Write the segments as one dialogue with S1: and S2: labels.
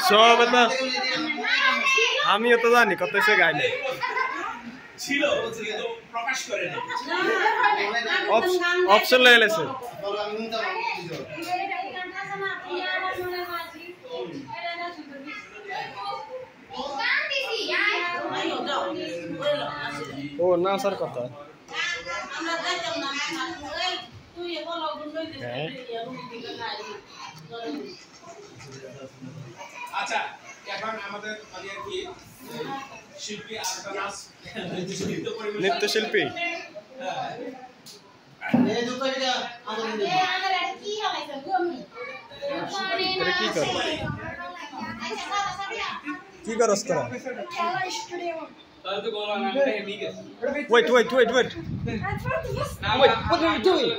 S1: সব এটা আমিও তো জানি কত সে গায় না
S2: ছিল কিন্তু প্রকাশ করে না
S1: অপশন লেগেছে ও না স্যার কথা
S2: আচ্ছা এখন আমাদের মানে কি শিল্পী আরেকটা নাচ
S1: নৃত্যশিল্পী কি করস তোরা Wait. Wait, what are you doing?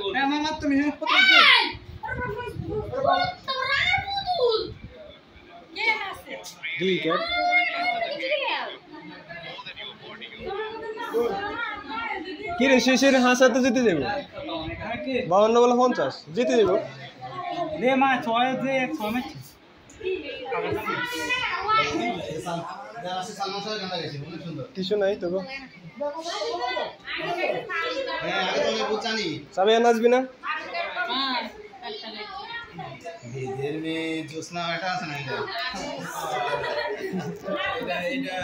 S1: Do you get? কি রে শেষের হাসা তো জিতে যাবো 52 বলে 50 জিতে যাবো
S3: রে মা 6 যে 1 6 ম্যাচ
S1: কিছু নাই তো সবাই নাচবি না
S4: ভিদের মে জোসনা এটা আছে না এটা এটা